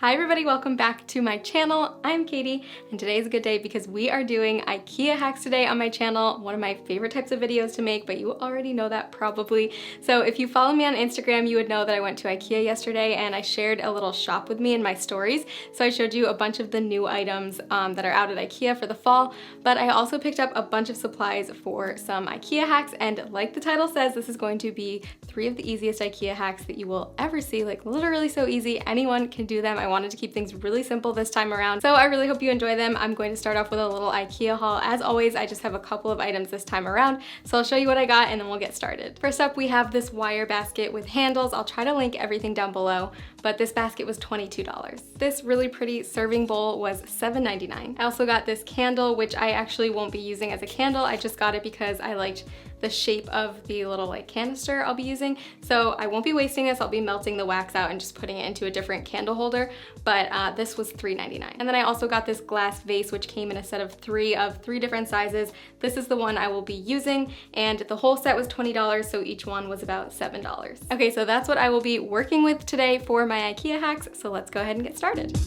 Hi everybody, welcome back to my channel. I'm Katie and today is a good day because we are doing Ikea hacks today on my channel. One of my favorite types of videos to make, but you already know that probably. So if you follow me on Instagram, you would know that I went to Ikea yesterday and I shared a little shop with me in my stories. So I showed you a bunch of the new items that are out at Ikea for the fall, but I also picked up a bunch of supplies for some Ikea hacks, and like the title says, this is going to be 3 of the easiest Ikea hacks that you will ever see, like literally so easy, anyone can do them. I wanted to keep things really simple this time around, so I really hope you enjoy them. I'm going to start off with a little Ikea haul. As always, I just have a couple of items this time around, so I'll show you what I got and then we'll get started. First up, we have this wire basket with handles. I'll try to link everything down below, but this basket was $22. This really pretty serving bowl was $7.99. I also got this candle, which I actually won't be using as a candle. I just got it because I liked the shape of the little like canister I'll be using. So I won't be wasting this. I'll be melting the wax out and just putting it into a different candle holder, but this was $3.99. And then I also got this glass vase, which came in a set of three different sizes. This is the one I will be using, and the whole set was $20, so each one was about $7. Okay, so that's what I will be working with today for my Ikea hacks, so let's go ahead and get started.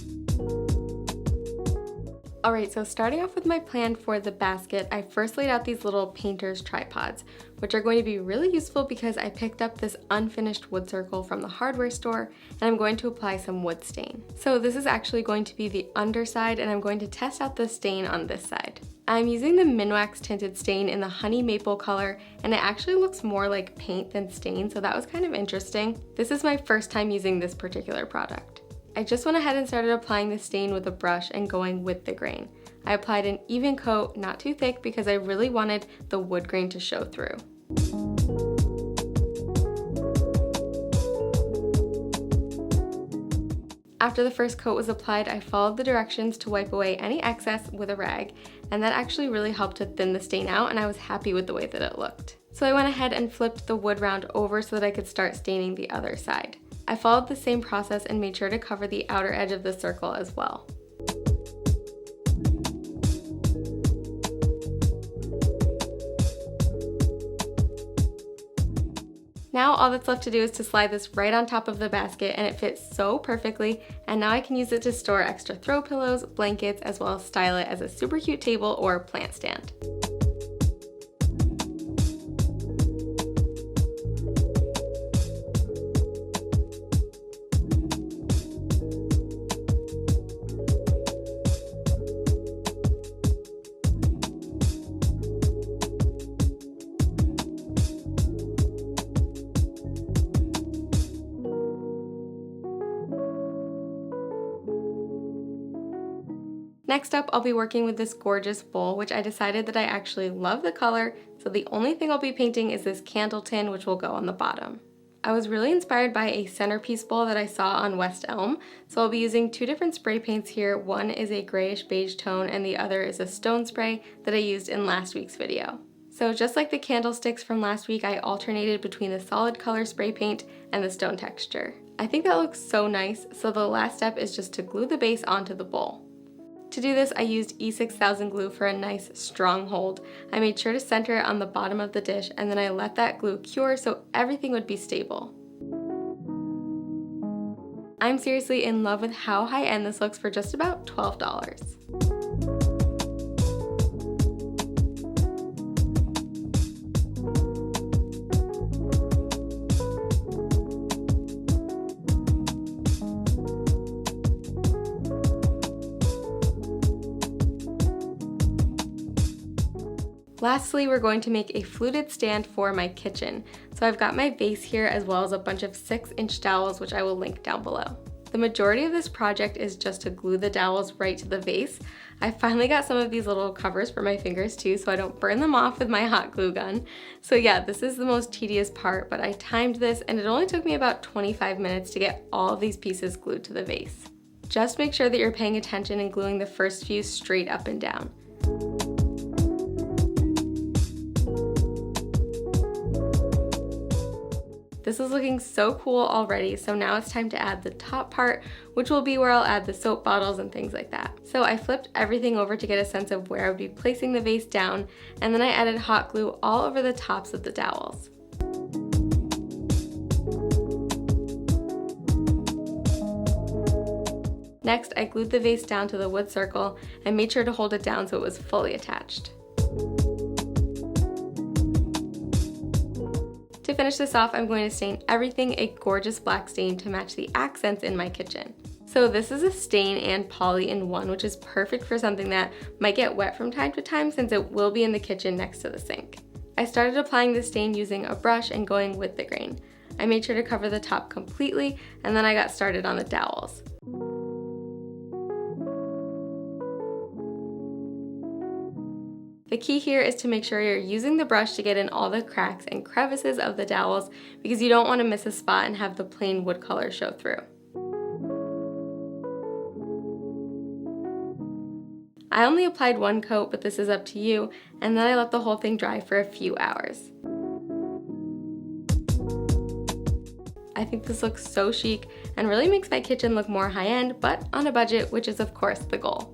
Alright, so starting off with my plan for the basket, I first laid out these little painter's tripods, which are going to be really useful because I picked up this unfinished wood circle from the hardware store, and I'm going to apply some wood stain. So this is actually going to be the underside, and I'm going to test out the stain on this side. I'm using the Minwax tinted stain in the honey maple color, and it actually looks more like paint than stain, so that was kind of interesting. This is my first time using this particular product. I just went ahead and started applying the stain with a brush and going with the grain. I applied an even coat, not too thick, because I really wanted the wood grain to show through. After the first coat was applied, I followed the directions to wipe away any excess with a rag, and that actually really helped to thin the stain out, and I was happy with the way that it looked. So I went ahead and flipped the wood round over so that I could start staining the other side. I followed the same process and made sure to cover the outer edge of the circle as well. Now all that's left to do is to slide this right on top of the basket, and it fits so perfectly, and now I can use it to store extra throw pillows, blankets, as well as style it as a super cute table or plant stand. Next up, I'll be working with this gorgeous bowl, which I decided that I actually love the color, so the only thing I'll be painting is this candle tin, which will go on the bottom. I was really inspired by a centerpiece bowl that I saw on West Elm, so I'll be using 2 different spray paints here. One is a grayish beige tone and the other is a stone spray that I used in last week's video. So just like the candlesticks from last week, I alternated between the solid color spray paint and the stone texture. I think that looks so nice, so the last step is just to glue the base onto the bowl. To do this, I used E6000 glue for a nice strong hold. I made sure to center it on the bottom of the dish, and then I let that glue cure so everything would be stable. I'm seriously in love with how high-end this looks for just about $12. Lastly, we're going to make a fluted stand for my kitchen. So I've got my vase here as well as a bunch of 6-inch dowels, which I will link down below. The majority of this project is just to glue the dowels right to the vase. I finally got some of these little covers for my fingers too, so I don't burn them off with my hot glue gun. So yeah, this is the most tedious part, but I timed this and it only took me about 25 minutes to get all of these pieces glued to the vase. Just make sure that you're paying attention and gluing the first few straight up and down. This is looking so cool already, so now it's time to add the top part, which will be where I'll add the soap bottles and things like that. So I flipped everything over to get a sense of where I would be placing the vase down, and then I added hot glue all over the tops of the dowels. Next, I glued the vase down to the wood circle and made sure to hold it down so it was fully attached. To finish this off, I'm going to stain everything a gorgeous black stain to match the accents in my kitchen. So this is a stain and poly in one, which is perfect for something that might get wet from time to time since it will be in the kitchen next to the sink. I started applying the stain using a brush and going with the grain. I made sure to cover the top completely, and then I got started on the dowels. The key here is to make sure you're using the brush to get in all the cracks and crevices of the dowels because you don't want to miss a spot and have the plain wood color show through. I only applied one coat, but this is up to you, and then I let the whole thing dry for a few hours. I think this looks so chic and really makes my kitchen look more high-end, but on a budget, which is of course the goal.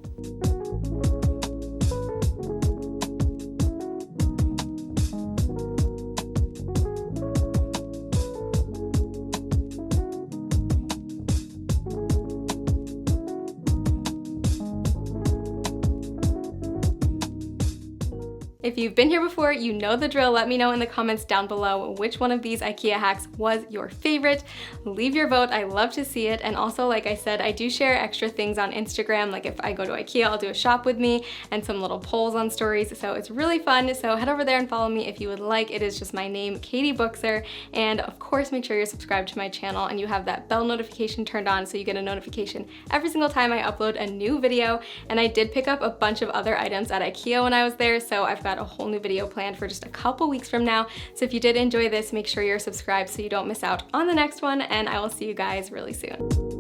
If you've been here before, you know the drill. Let me know in the comments down below which one of these IKEA hacks was your favorite. Leave your vote, I love to see it. And also, like I said, I do share extra things on Instagram. Like if I go to IKEA, I'll do a shop with me and some little polls on stories. So it's really fun. So head over there and follow me if you would like. It is just my name, Katie Bookser. And of course, make sure you're subscribed to my channel and you have that bell notification turned on so you get a notification every single time I upload a new video. And I did pick up a bunch of other items at IKEA when I was there. So I've got a whole new video planned for just a couple weeks from now. So if you did enjoy this, make sure you're subscribed so you don't miss out on the next one, and I will see you guys really soon.